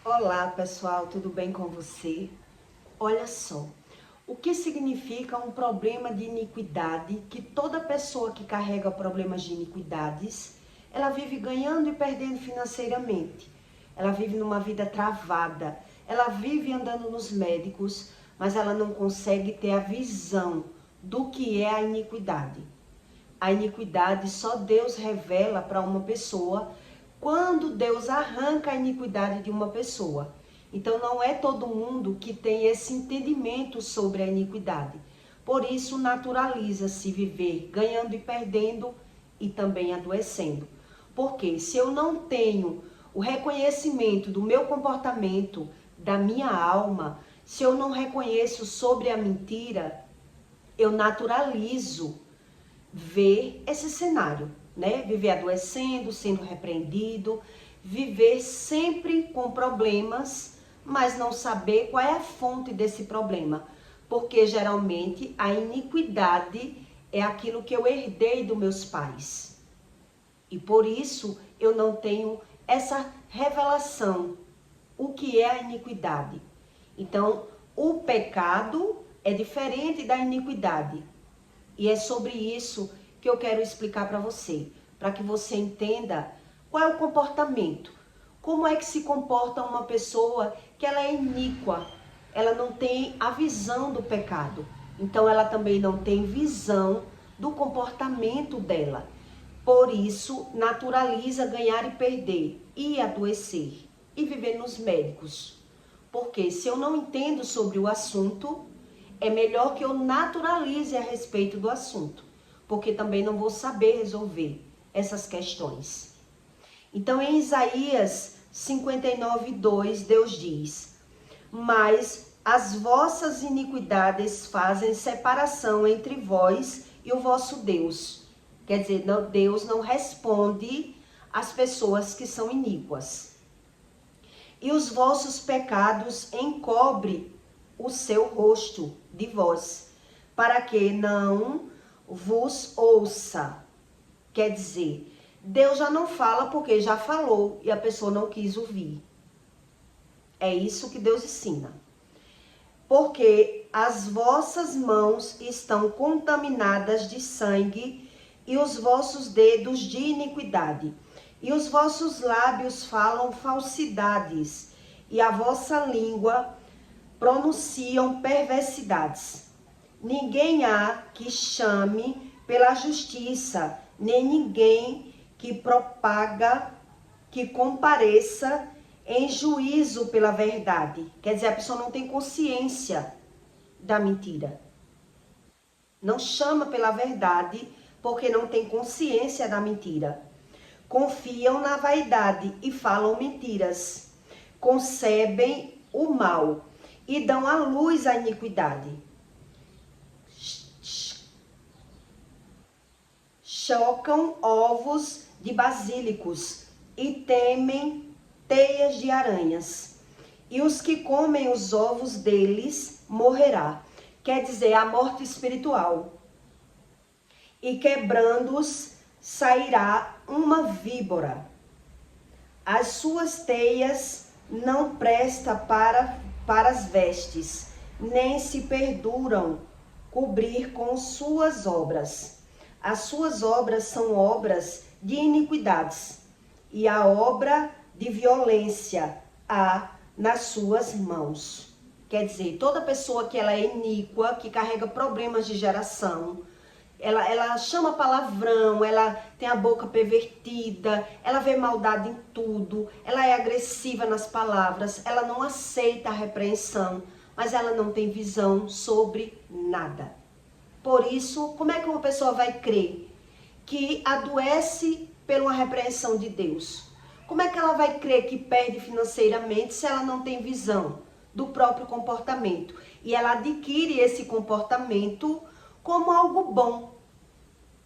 Olá pessoal, tudo bem com você? Olha só, o que significa um problema de iniquidade, que toda pessoa que carrega problemas de iniquidades, ela vive ganhando e perdendo financeiramente, ela vive numa vida travada, ela vive andando nos médicos, mas ela não consegue ter a visão do que é a iniquidade. A iniquidade só Deus revela para uma pessoa quando Deus arranca a iniquidade de uma pessoa. Então não é todo mundo que tem esse entendimento sobre a iniquidade. Por isso naturaliza-se viver ganhando e perdendo e também adoecendo. Porque se eu não tenho o reconhecimento do meu comportamento, da minha alma, se eu não reconheço sobre a mentira, eu naturalizo ver esse cenário, né? Viver adoecendo, sendo repreendido, viver sempre com problemas, mas não saber qual é a fonte desse problema. Porque geralmente a iniquidade é aquilo que eu herdei dos meus pais. E por isso eu não tenho essa revelação, o que é a iniquidade. Então, o pecado é diferente da iniquidade. E é sobre isso que eu quero explicar para que você entenda qual é o comportamento. Como é que se comporta uma pessoa que ela é iníqua, ela não tem a visão do pecado. Então ela também não tem visão do comportamento dela. Por isso, naturaliza ganhar e perder, e adoecer, e viver nos médicos. Porque se eu não entendo sobre o assunto, é melhor que eu naturalize a respeito do assunto, porque também não vou saber resolver essas questões. Então, em Isaías 59:2, Deus diz: mas as vossas iniquidades fazem separação entre vós e o vosso Deus. Quer dizer, Deus não responde às pessoas que são iníquas. E os vossos pecados encobrem o seu rosto de vós, para que não vos ouça. Quer dizer, Deus já não fala porque já falou e a pessoa não quis ouvir. É isso que Deus ensina. Porque as vossas mãos estão contaminadas de sangue e os vossos dedos de iniquidade. E os vossos lábios falam falsidades e a vossa língua pronunciam perversidades. Ninguém há que chame pela justiça, nem ninguém que propaga, que compareça em juízo pela verdade. Quer dizer, a pessoa não tem consciência da mentira. Não chama pela verdade porque não tem consciência da mentira. Confiam na vaidade e falam mentiras. Concebem o mal e dão à luz a iniquidade. Chocam ovos de basílicos e temem teias de aranhas. E os que comem os ovos deles morrerá. Quer dizer, a morte espiritual. E quebrando-os sairá uma víbora. As suas teias não presta para as vestes, nem se perduram cobrir com suas obras. As suas obras são obras de iniquidades, e a obra de violência há nas suas mãos. Quer dizer, toda pessoa que ela é iníqua, que carrega problemas de geração, ela chama palavrão, ela tem a boca pervertida, ela vê maldade em tudo, ela é agressiva nas palavras, ela não aceita a repreensão, mas ela não tem visão sobre nada. Por isso, como é que uma pessoa vai crer que adoece pela repreensão de Deus? Como é que ela vai crer que perde financeiramente se ela não tem visão do próprio comportamento? E ela adquire esse comportamento como algo bom.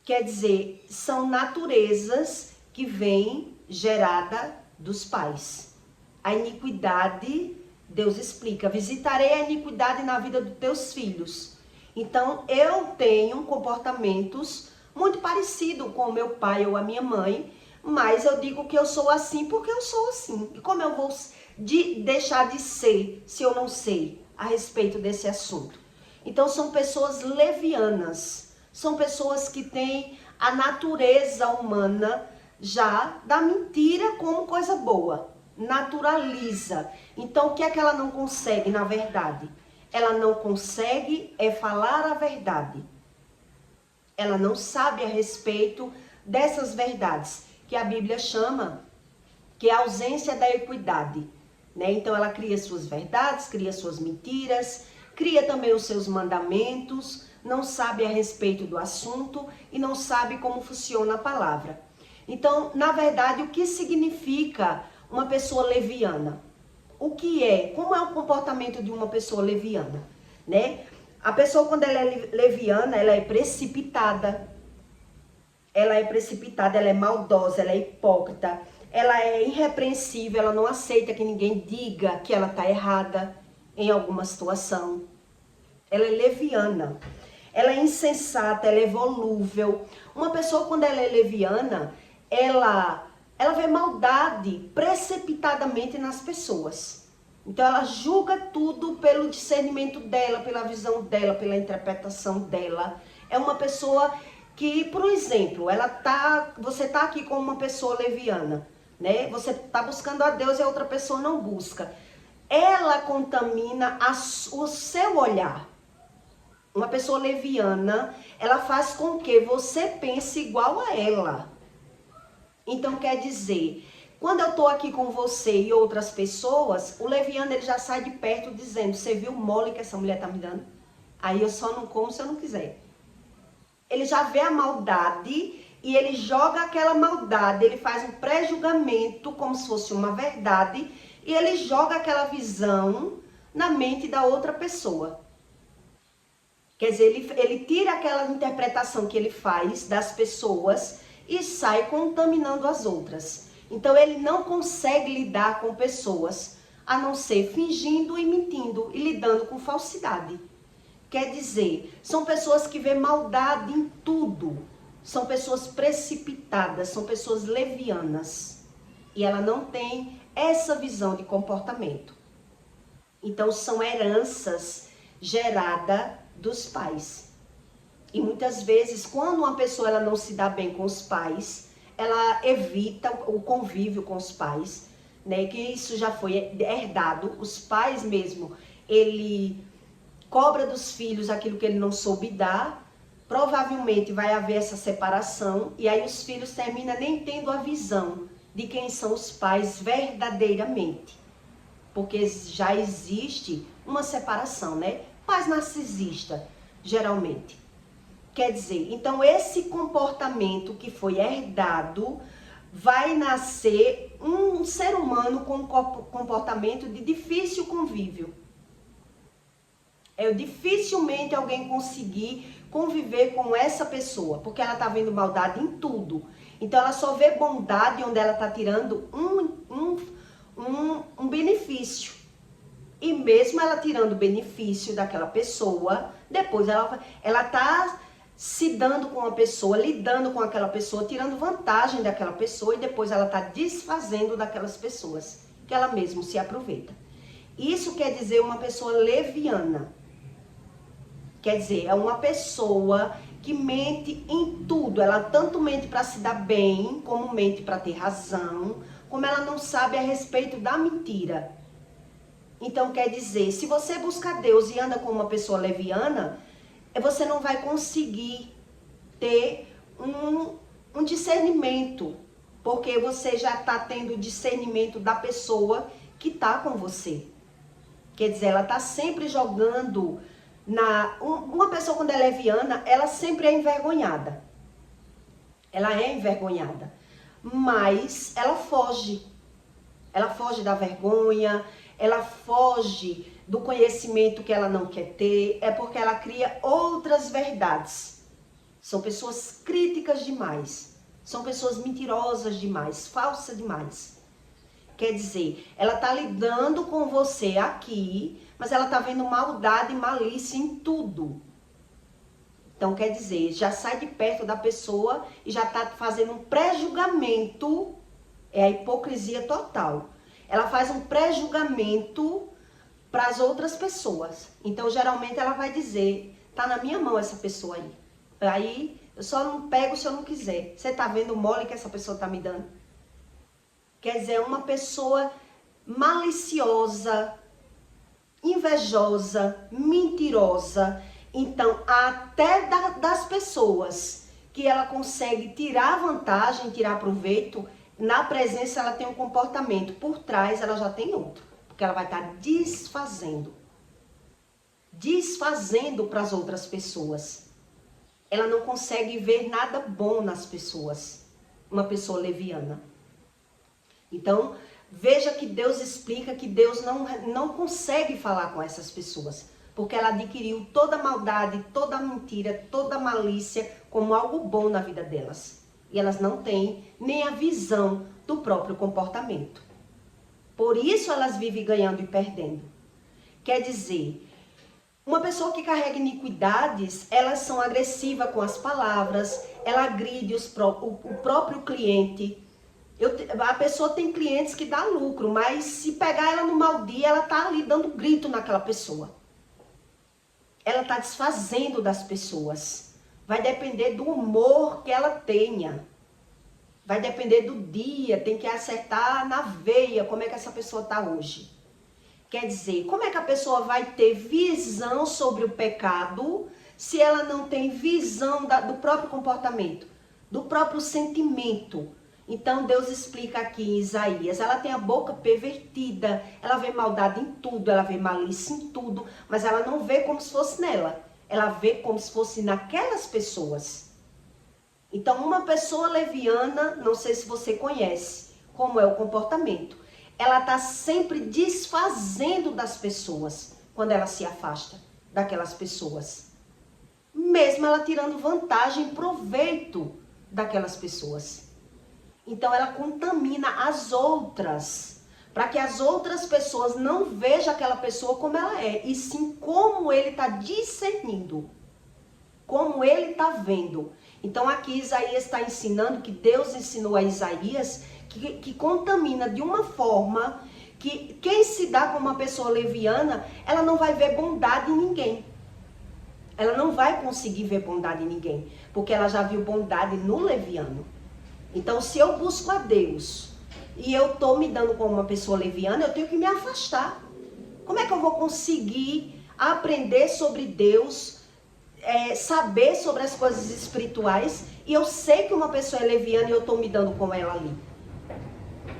Quer dizer, são naturezas que vêm gerada dos pais. A iniquidade, Deus explica, visitarei a iniquidade na vida dos teus filhos. Então, eu tenho comportamentos muito parecidos com o meu pai ou a minha mãe, mas eu digo que eu sou assim porque eu sou assim. E como eu vou de deixar de ser se eu não sei a respeito desse assunto. Então são pessoas levianas, são pessoas que têm a natureza humana já da mentira como coisa boa, naturaliza. Então o que é que ela não consegue na verdade? Ela não consegue falar a verdade. Ela não sabe a respeito dessas verdades, que a Bíblia chama que é a ausência da equidade, né? Então ela cria suas verdades, cria suas mentiras, cria também os seus mandamentos, não sabe a respeito do assunto e não sabe como funciona a palavra. Então, na verdade, o que significa uma pessoa leviana? O que é? Como é o comportamento de uma pessoa leviana, né? A pessoa, quando ela é leviana, ela é precipitada. Ela é maldosa, ela é hipócrita, ela é irrepreensível, ela não aceita que ninguém diga que ela está errada em alguma situação. Ela é leviana, ela é insensata, ela é volúvel. Uma pessoa, quando ela é leviana, ela vê maldade precipitadamente nas pessoas. Então ela julga tudo pelo discernimento dela, pela visão dela, pela interpretação dela. É uma pessoa que, por exemplo, você tá aqui com uma pessoa leviana, né? Você tá buscando a Deus e a outra pessoa não busca. Ela contamina o seu olhar. Uma pessoa leviana, ela faz com que você pense igual a ela. Então quer dizer, quando eu tô aqui com você e outras pessoas, o leviano ele já sai de perto dizendo: você viu o mole que essa mulher tá me dando? Aí eu só não como se eu não quiser. Ele já vê a maldade e ele joga aquela maldade, ele faz um pré-julgamento como se fosse uma verdade e ele joga aquela visão na mente da outra pessoa. Quer dizer, ele tira aquela interpretação que ele faz das pessoas e sai contaminando as outras. Então ele não consegue lidar com pessoas a não ser fingindo e mentindo e lidando com falsidade. Quer dizer, são pessoas que vêem maldade em tudo. São pessoas precipitadas, são pessoas levianas. E ela não tem essa visão de comportamento. Então são heranças geradas dos pais. E muitas vezes, quando uma pessoa ela não se dá bem com os pais, ela evita o convívio com os pais, né? Que isso já foi herdado. Os pais mesmo, ele cobra dos filhos aquilo que ele não soube dar, provavelmente vai haver essa separação, e aí os filhos terminam nem tendo a visão de quem são os pais verdadeiramente. Porque já existe uma separação, né? Pais narcisistas, geralmente. Quer dizer, então esse comportamento que foi herdado vai nascer um ser humano com um comportamento de difícil convívio. Dificilmente alguém conseguir conviver com essa pessoa, porque ela tá vendo maldade em tudo. Então ela só vê bondade onde ela tá tirando um benefício. E mesmo ela tirando o benefício daquela pessoa, depois ela tá se dando com uma pessoa, lidando com aquela pessoa, tirando vantagem daquela pessoa e depois ela tá desfazendo daquelas pessoas, que ela mesma se aproveita. Isso quer dizer uma pessoa leviana. Quer dizer, é uma pessoa que mente em tudo. Ela tanto mente para se dar bem, como mente para ter razão, como ela não sabe a respeito da mentira. Então, quer dizer, se você busca Deus e anda com uma pessoa leviana, você não vai conseguir ter um discernimento, porque você já está tendo discernimento da pessoa que está com você. Quer dizer, ela está sempre jogando uma pessoa, quando é leviana, ela sempre é envergonhada. Ela é envergonhada. Mas ela foge. Ela foge da vergonha, ela foge do conhecimento que ela não quer ter. É porque ela cria outras verdades. São pessoas críticas demais. São pessoas mentirosas demais, falsas demais. Quer dizer, ela está lidando com você aqui, mas ela está vendo maldade e malícia em tudo. Então, quer dizer, já sai de perto da pessoa e já está fazendo um pré-julgamento. É a hipocrisia total. ela faz um pré-julgamento para as outras pessoas. Então, geralmente, ela vai dizer, tá na minha mão essa pessoa aí. Aí, eu só não pego se eu não quiser. Você tá vendo o mole que essa pessoa tá me dando? Quer dizer, uma pessoa maliciosa, invejosa, mentirosa. Então, até das pessoas que ela consegue tirar vantagem, tirar proveito, na presença ela tem um comportamento, por trás ela já tem outro. Porque ela vai estar desfazendo para as outras pessoas. Ela não consegue ver nada bom nas pessoas, uma pessoa leviana. Então, veja que Deus explica que Deus não consegue falar com essas pessoas, porque ela adquiriu toda a maldade, toda a mentira, toda a malícia como algo bom na vida delas. E elas não têm nem a visão do próprio comportamento. Por isso elas vivem ganhando e perdendo. Quer dizer, uma pessoa que carrega iniquidades, elas são agressivas com as palavras, ela agride o próprio cliente. A pessoa tem clientes que dá lucro, mas se pegar ela no mau dia, ela tá ali dando grito naquela pessoa. Ela tá desfazendo das pessoas. Vai depender do humor que ela tenha. Vai depender do dia, tem que acertar na veia como é que essa pessoa tá hoje. Quer dizer, como é que a pessoa vai ter visão sobre o pecado se ela não tem visão do próprio comportamento, do próprio sentimento? Então Deus explica aqui em Isaías, ela tem a boca pervertida, ela vê maldade em tudo, ela vê malícia em tudo, mas ela não vê como se fosse nela, ela vê como se fosse naquelas pessoas. Então uma pessoa leviana, não sei se você conhece como é o comportamento, ela está sempre desfazendo das pessoas quando ela se afasta daquelas pessoas. Mesmo ela tirando vantagem, proveito daquelas pessoas. Então ela contamina as outras, para que as outras pessoas não vejam aquela pessoa como ela é, e sim como ele está discernindo, como ele está vendo. Então aqui Isaías está ensinando, que Deus ensinou a Isaías, que contamina de uma forma que quem se dá como uma pessoa leviana, ela não vai ver bondade em ninguém. Ela não vai conseguir ver bondade em ninguém, porque ela já viu bondade no leviano. Então, se eu busco a Deus e eu estou me dando como uma pessoa leviana, eu tenho que me afastar. Como é que eu vou conseguir aprender sobre Deus, saber sobre as coisas espirituais, e eu sei que uma pessoa é leviana e eu estou me dando com ela ali?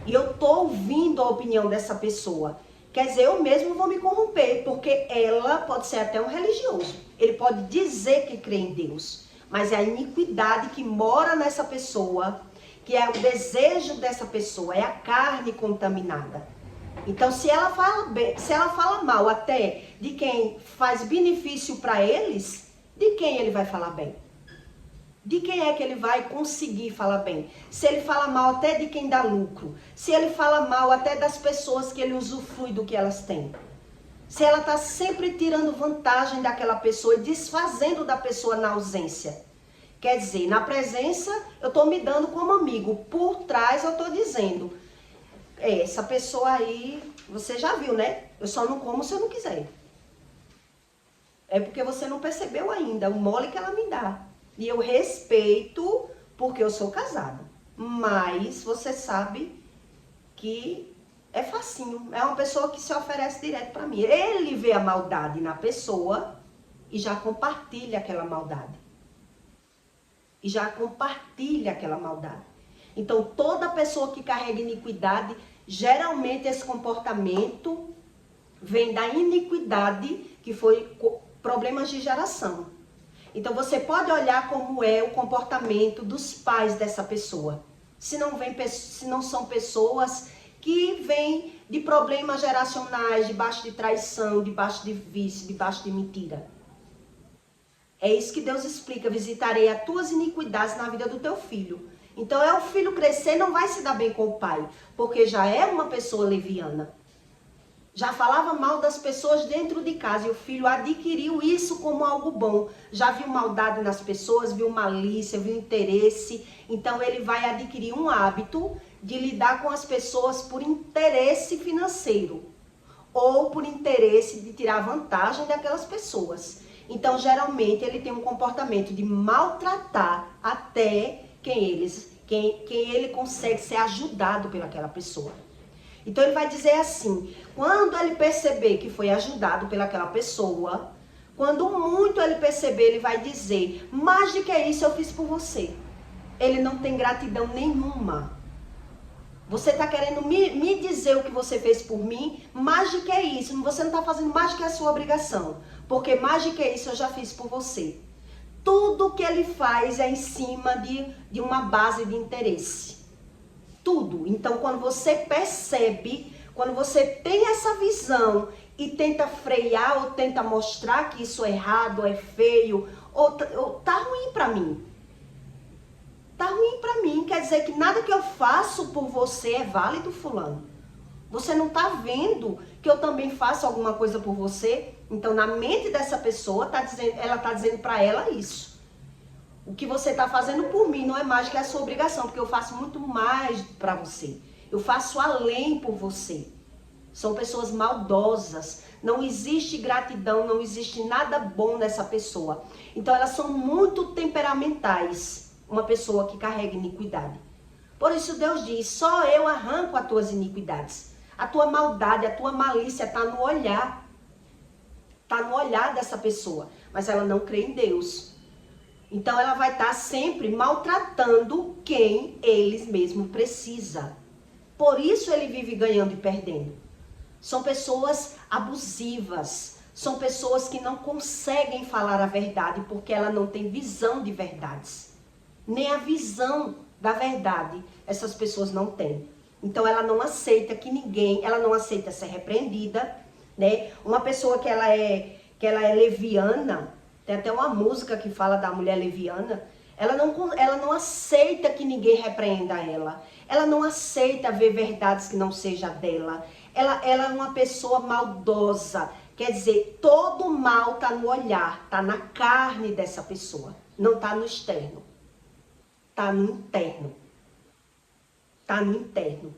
E eu estou ouvindo a opinião dessa pessoa. Quer dizer, eu mesmo vou me corromper, porque ela pode ser até um religioso. Ele pode dizer que crê em Deus, mas é a iniquidade que mora nessa pessoa, que é o desejo dessa pessoa, é a carne contaminada. Então, se ela fala mal até de quem faz benefício para eles, de quem ele vai falar bem? De quem é que ele vai conseguir falar bem? Se ele fala mal até de quem dá lucro, se ele fala mal até das pessoas que ele usufrui do que elas têm, se ela está sempre tirando vantagem daquela pessoa e desfazendo da pessoa na ausência. Quer dizer, na presença eu estou me dando como amigo, por trás eu estou dizendo, essa pessoa aí, você já viu, né? Eu só não como se eu não quiser. É porque você não percebeu ainda o mole que ela me dá. E eu respeito porque eu sou casada. Mas você sabe que é facinho. É uma pessoa que se oferece direto para mim. Ele vê a maldade na pessoa e já compartilha aquela maldade. E já compartilha aquela maldade. Então, toda pessoa que carrega iniquidade, geralmente esse comportamento vem da iniquidade, que foi problemas de geração. Então, você pode olhar como é o comportamento dos pais dessa pessoa. Se não são pessoas que vêm de problemas geracionais, debaixo de traição, debaixo de vício, debaixo de mentira. É isso que Deus explica. Visitarei as tuas iniquidades na vida do teu filho. Então, o filho crescer não vai se dar bem com o pai, porque já é uma pessoa leviana. Já falava mal das pessoas dentro de casa e o filho adquiriu isso como algo bom. Já viu maldade nas pessoas, viu malícia, viu interesse. Então ele vai adquirir um hábito de lidar com as pessoas por interesse financeiro ou por interesse de tirar vantagem daquelas pessoas. Então geralmente ele tem um comportamento de maltratar até quem ele consegue ser ajudado pelaquela pessoa. Então ele vai dizer assim, quando ele perceber que foi ajudado pelaquela pessoa, quando muito ele perceber, ele vai dizer, mais do que isso eu fiz por você. Ele não tem gratidão nenhuma. Você está querendo me dizer o que você fez por mim, mais do que isso, você não está fazendo mais do que a sua obrigação, porque mais do que isso eu já fiz por você. Tudo que ele faz é em cima de uma base de interesse. Tudo. Então, quando você percebe, quando você tem essa visão e tenta frear ou tenta mostrar que isso é errado, é feio, ou tá ruim pra mim. Tá ruim pra mim, quer dizer que nada que eu faço por você é válido, fulano. Você não tá vendo que eu também faço alguma coisa por você? Então, na mente dessa pessoa, ela tá dizendo pra ela isso. O que você está fazendo por mim não é mais que a sua obrigação, porque eu faço muito mais para você. Eu faço além por você. São pessoas maldosas. Não existe gratidão, não existe nada bom nessa pessoa. Então elas são muito temperamentais. Uma pessoa que carrega iniquidade. Por isso Deus diz, só eu arranco as tuas iniquidades. A tua maldade, a tua malícia está no olhar. Está no olhar dessa pessoa. Mas ela não crê em Deus. Então ela vai estar sempre maltratando quem eles mesmos precisa. Por isso ele vive ganhando e perdendo. São pessoas abusivas. São pessoas que não conseguem falar a verdade porque ela não tem visão de verdades. Nem a visão da verdade essas pessoas não têm. Então ela não aceita que ninguém, ela não aceita ser repreendida, né? Uma pessoa que ela é leviana, tem até uma música que fala da mulher leviana. Ela não aceita que ninguém repreenda ela. Ela não aceita ver verdades que não seja dela. Ela é uma pessoa maldosa. Quer dizer, todo mal está no olhar, está na carne dessa pessoa. Não está no externo. Está no interno. Está no interno.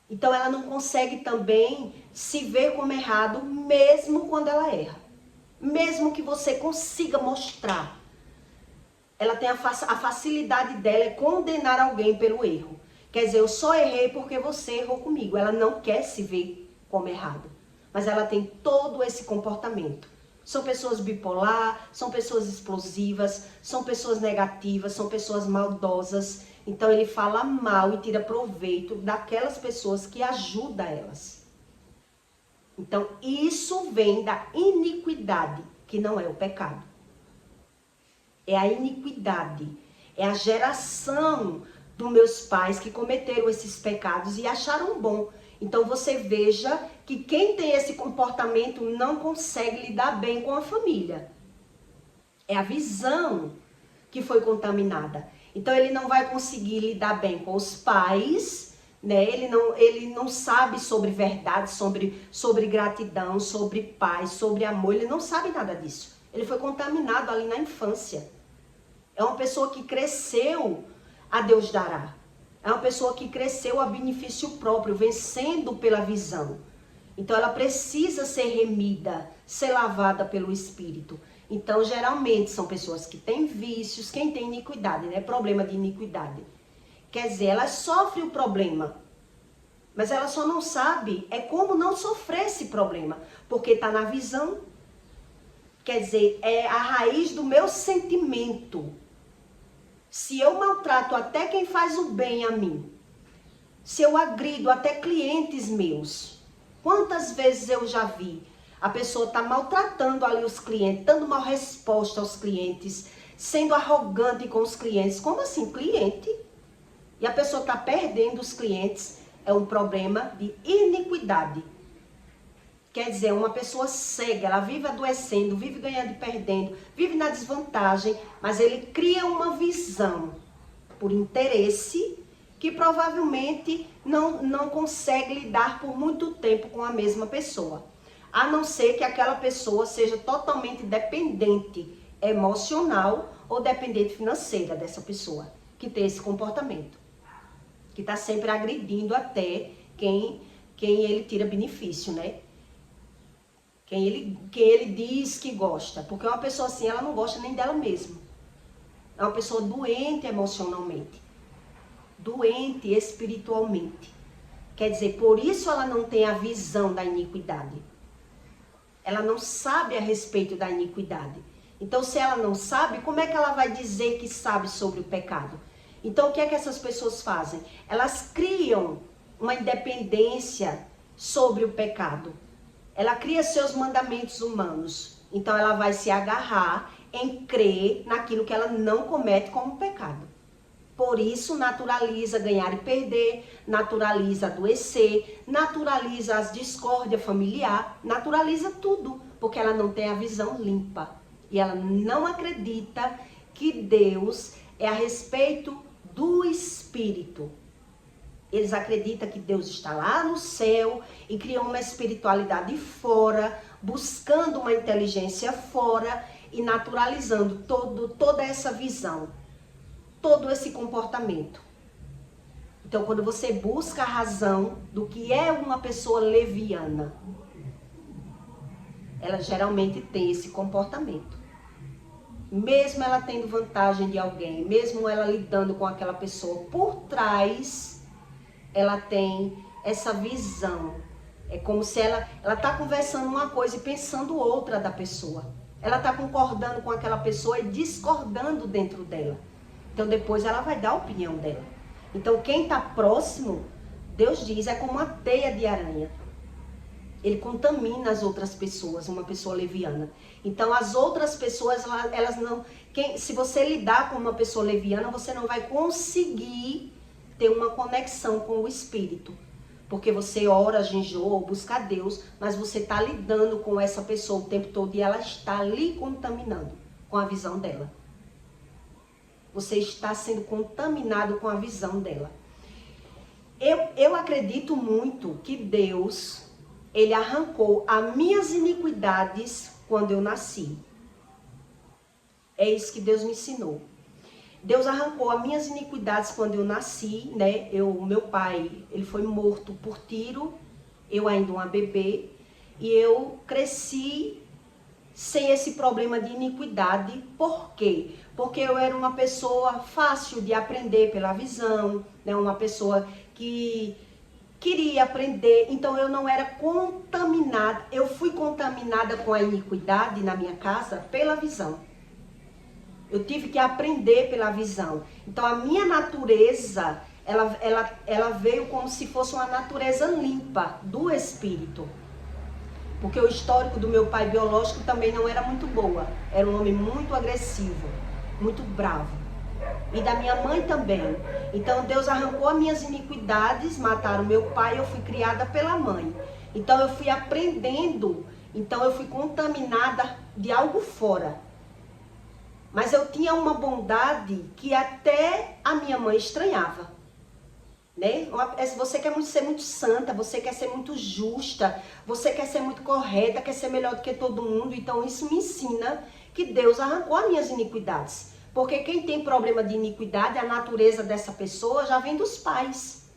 Então ela não consegue também se ver como errado, mesmo quando ela erra. Mesmo que você consiga mostrar, ela tem a facilidade dela é condenar alguém pelo erro. Quer dizer, eu só errei porque você errou comigo. Ela não quer se ver como errado. Mas ela tem todo esse comportamento. São pessoas bipolar, são pessoas explosivas, são pessoas negativas, são pessoas maldosas. Então ele fala mal e tira proveito daquelas pessoas que ajudam elas. Então, isso vem da iniquidade, que não é o pecado. É a iniquidade, é a geração dos meus pais que cometeram esses pecados e acharam bom. Então, você veja que quem tem esse comportamento não consegue lidar bem com a família. É a visão que foi contaminada. Então, ele não vai conseguir lidar bem com os pais, né? Ele não sabe sobre verdade, sobre gratidão, sobre paz, sobre amor. Ele não sabe nada disso. Ele foi contaminado ali na infância. É uma pessoa que cresceu a Deus dará. É uma pessoa que cresceu a benefício próprio, vencendo pela visão. Então ela precisa ser remida, ser lavada pelo Espírito. Então geralmente são pessoas que têm vícios, quem tem iniquidade, né? Problema de iniquidade. Quer dizer, ela sofre o problema, mas ela só não sabe como não sofrer esse problema, porque está na visão. Quer dizer, é a raiz do meu sentimento. Se eu maltrato até quem faz o bem a mim, se eu agrido até clientes meus, quantas vezes eu já vi a pessoa tá maltratando ali os clientes, dando uma resposta aos clientes, sendo arrogante com os clientes. Como assim, cliente? E a pessoa está perdendo os clientes, é um problema de iniquidade. Quer dizer, uma pessoa cega, ela vive adoecendo, vive ganhando e perdendo, vive na desvantagem, mas ele cria uma visão por interesse que provavelmente não consegue lidar por muito tempo com a mesma pessoa. A não ser que aquela pessoa seja totalmente dependente emocional ou dependente financeira dessa pessoa, que tem esse comportamento. Que está sempre agredindo até quem ele tira benefício, né? Quem ele diz que gosta. Porque uma pessoa assim, ela não gosta nem dela mesma. É uma pessoa doente emocionalmente. Doente espiritualmente. Quer dizer, por isso ela não tem a visão da iniquidade. Ela não sabe a respeito da iniquidade. Então, se ela não sabe, como é que ela vai dizer que sabe sobre o pecado? Então, o que é que essas pessoas fazem? Elas criam uma independência sobre o pecado. Ela cria seus mandamentos humanos. Então, ela vai se agarrar em crer naquilo que ela não comete como pecado. Por isso, naturaliza ganhar e perder, naturaliza adoecer, naturaliza as discórdias familiar, naturaliza tudo, porque ela não tem a visão limpa. E ela não acredita que Deus é a respeito do Espírito. Eles acreditam que Deus está lá no céu e criam uma espiritualidade fora, buscando uma inteligência fora e naturalizando toda essa visão, todo esse comportamento. Então, quando você busca a razão do que é uma pessoa leviana, ela geralmente tem esse comportamento. Mesmo ela tendo vantagem de alguém, mesmo ela lidando com aquela pessoa, por trás, ela tem essa visão. É como se ela está conversando uma coisa e pensando outra da pessoa. Ela está concordando com aquela pessoa e discordando dentro dela. Então, depois ela vai dar a opinião dela. Então, quem está próximo, Deus diz, é como uma teia de aranha. Ele contamina as outras pessoas, uma pessoa leviana. Então, as outras pessoas, elas não... se você lidar com uma pessoa leviana, você não vai conseguir ter uma conexão com o Espírito. Porque você ora, jejuou, busca a Deus, mas você está lidando com essa pessoa o tempo todo e ela está lhe contaminando com a visão dela. Você está sendo contaminado com a visão dela. Eu acredito muito que Deus... Ele arrancou as minhas iniquidades quando eu nasci. É isso que Deus me ensinou. Deus arrancou as minhas iniquidades quando eu nasci, né? Meu pai, ele foi morto por tiro, eu ainda uma bebê, e eu cresci sem esse problema de iniquidade. Por quê? Porque eu era uma pessoa fácil de aprender pela visão, né? Uma pessoa que queria aprender, então eu não era contaminada. Eu fui contaminada com a iniquidade na minha casa pela visão. Eu tive que aprender pela visão. Então a minha natureza, ela veio como se fosse uma natureza limpa do espírito. Porque o histórico do meu pai biológico também não era muito boa. Era um homem muito agressivo, muito bravo. E da minha mãe também. Então Deus arrancou as minhas iniquidades, mataram meu pai, eu fui criada pela mãe. Então eu fui aprendendo, então eu fui contaminada de algo fora. Mas eu tinha uma bondade que até a minha mãe estranhava. Né? Você quer ser muito santa, você quer ser muito justa, você quer ser muito correta, quer ser melhor do que todo mundo. Então isso me ensina que Deus arrancou as minhas iniquidades. Porque quem tem problema de iniquidade, a natureza dessa pessoa já vem dos pais.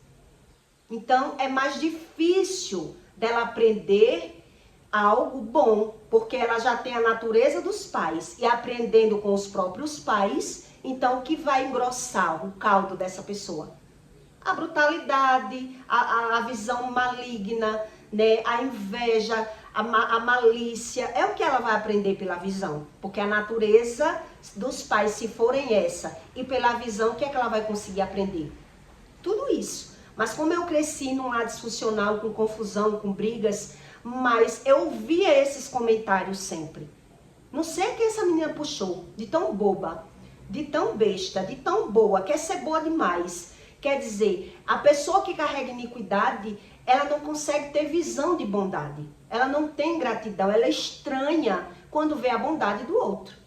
Então, é mais difícil dela aprender algo bom, porque ela já tem a natureza dos pais. E aprendendo com os próprios pais, então, o que vai engrossar o caldo dessa pessoa? A brutalidade, a visão maligna, né? A inveja, a malícia. É o que ela vai aprender pela visão. Porque a natureza dos pais, se forem essa, e pela visão, o que é que ela vai conseguir aprender? Tudo isso. Mas como eu cresci num lar disfuncional, com confusão, com brigas, mas eu via esses comentários sempre. Não sei o que essa menina puxou, de tão boba, de tão besta, de tão boa, quer ser boa demais. Quer dizer, a pessoa que carrega iniquidade, ela não consegue ter visão de bondade. Ela não tem gratidão, ela é estranha quando vê a bondade do outro.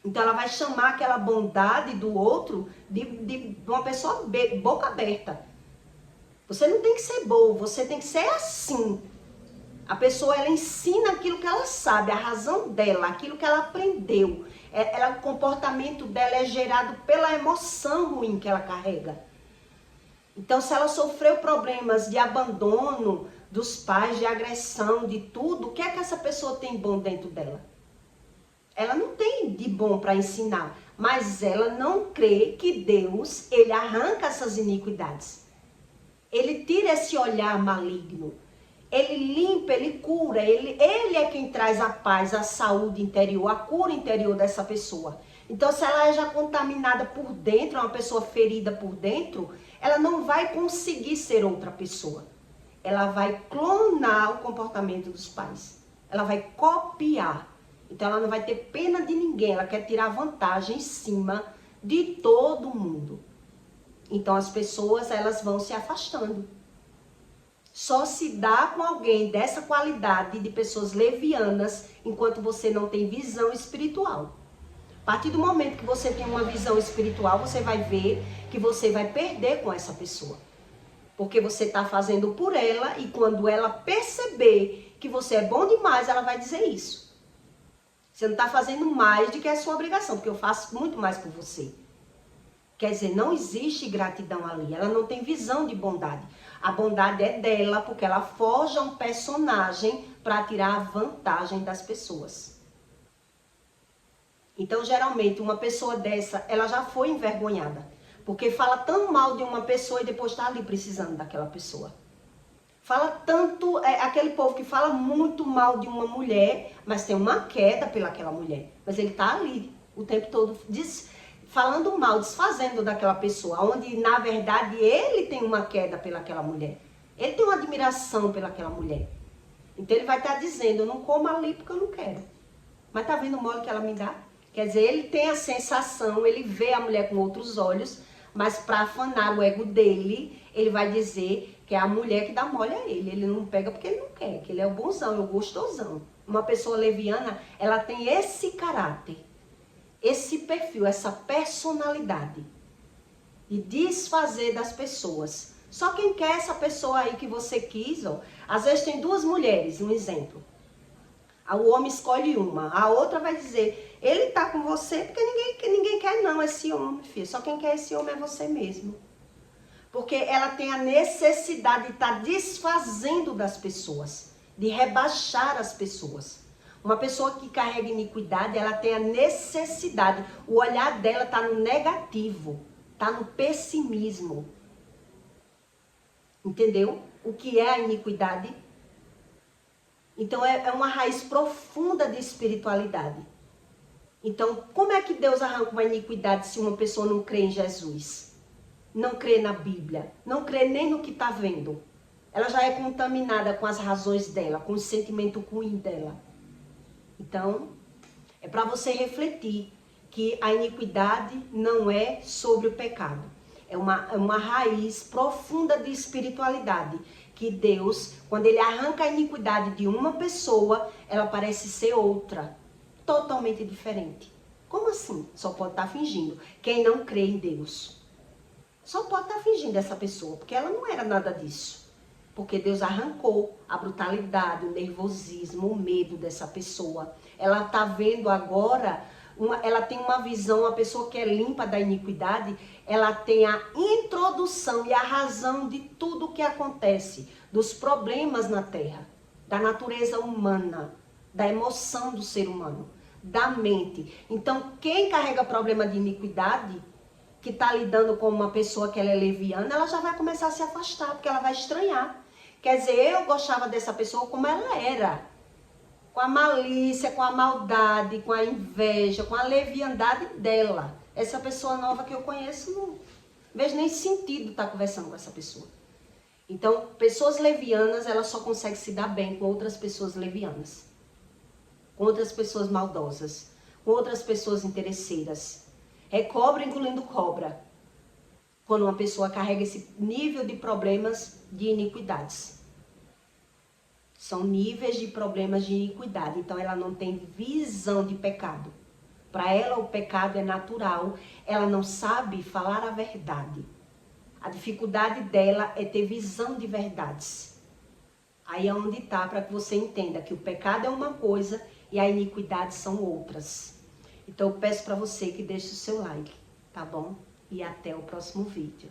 Então ela vai chamar aquela bondade do outro de uma pessoa boca aberta. Você não tem que ser boa, você tem que ser assim. A pessoa, ela ensina aquilo que ela sabe, a razão dela, aquilo que ela aprendeu. O comportamento dela é gerado pela emoção ruim que ela carrega. Então, se ela sofreu problemas de abandono dos pais, de agressão, de tudo, o que é que essa pessoa tem bom dentro dela? Ela não tem de bom para ensinar, mas ela não crê que Deus, ele arranca essas iniquidades. Ele tira esse olhar maligno. Ele limpa, ele cura, ele é quem traz a paz, a saúde interior, a cura interior dessa pessoa. Então, se ela é já contaminada por dentro, é uma pessoa ferida por dentro, ela não vai conseguir ser outra pessoa. Ela vai clonar o comportamento dos pais. Ela vai copiar. Então, ela não vai ter pena de ninguém, ela quer tirar vantagem em cima de todo mundo. Então, as pessoas, elas vão se afastando. Só se dá com alguém dessa qualidade de pessoas levianas enquanto você não tem visão espiritual. A partir do momento que você tem uma visão espiritual, você vai ver que você vai perder com essa pessoa. Porque você está fazendo por ela e quando ela perceber que você é bom demais, ela vai dizer isso. Você não está fazendo mais do que a sua obrigação, porque eu faço muito mais por você. Quer dizer, não existe gratidão ali, ela não tem visão de bondade. A bondade é dela, porque ela forja um personagem para tirar vantagem das pessoas. Então, geralmente, uma pessoa dessa, ela já foi envergonhada. Porque fala tão mal de uma pessoa e depois está ali precisando daquela pessoa. Fala tanto, aquele povo que fala muito mal de uma mulher, mas tem uma queda pelaquela mulher. Mas ele está ali o tempo todo falando mal, desfazendo daquela pessoa, onde na verdade ele tem uma queda pelaquela mulher. Ele tem uma admiração pelaquela mulher. Então ele vai estar dizendo, eu não como ali porque eu não quero. Mas tá vendo o mole que ela me dá? Quer dizer, ele tem a sensação, ele vê a mulher com outros olhos, mas para afanar o ego dele, ele vai dizer que é a mulher que dá mole a ele. Ele não pega porque ele não quer, que ele é o bonzão, é o gostosão. Uma pessoa leviana, ela tem esse caráter. Esse perfil, essa personalidade de desfazer das pessoas. Só quem quer essa pessoa aí que você quis, ó, às vezes tem duas mulheres, um exemplo. O homem escolhe uma, a outra vai dizer, ele tá com você porque ninguém quer não esse homem, filho. Só quem quer esse homem é você mesmo. Porque ela tem a necessidade de estar desfazendo das pessoas, de rebaixar as pessoas. Uma pessoa que carrega iniquidade, ela tem a necessidade, o olhar dela está no negativo, está no pessimismo. Entendeu? O que é a iniquidade? Então é uma raiz profunda de espiritualidade. Então, como é que Deus arranca uma iniquidade se uma pessoa não crê em Jesus? Não crê na Bíblia, não crê nem no que está vendo. Ela já é contaminada com as razões dela, com o sentimento ruim dela. Então, é para você refletir que a iniquidade não é sobre o pecado. É uma raiz profunda de espiritualidade. Que Deus, quando ele arranca a iniquidade de uma pessoa, ela parece ser outra. Totalmente diferente. Como assim? Só pode estar fingindo. Quem não crê em Deus. Só pode estar fingindo essa pessoa, porque ela não era nada disso. Porque Deus arrancou a brutalidade, o nervosismo, o medo dessa pessoa. Ela está vendo agora, ela tem uma visão, a pessoa que é limpa da iniquidade, ela tem a introdução e a razão de tudo o que acontece, dos problemas na terra, da natureza humana, da emoção do ser humano, da mente. Então, quem carrega problema de iniquidade, que está lidando com uma pessoa que ela é leviana, ela já vai começar a se afastar, porque ela vai estranhar. Quer dizer, eu gostava dessa pessoa como ela era. Com a malícia, com a maldade, com a inveja, com a leviandade dela. Essa pessoa nova que eu conheço, não vejo nem sentido estar conversando com essa pessoa. Então, pessoas levianas, elas só conseguem se dar bem com outras pessoas levianas. Com outras pessoas maldosas. Com outras pessoas interesseiras. É cobra engolindo cobra. Quando uma pessoa carrega esse nível de problemas de iniquidades. São níveis de problemas de iniquidade. Então, ela não tem visão de pecado. Para ela o pecado é natural, ela não sabe falar a verdade. A dificuldade dela é ter visão de verdades. Aí é onde está, para que você entenda que o pecado é uma coisa e a iniquidade são outras. Então eu peço para você que deixe o seu like, tá bom? E até o próximo vídeo.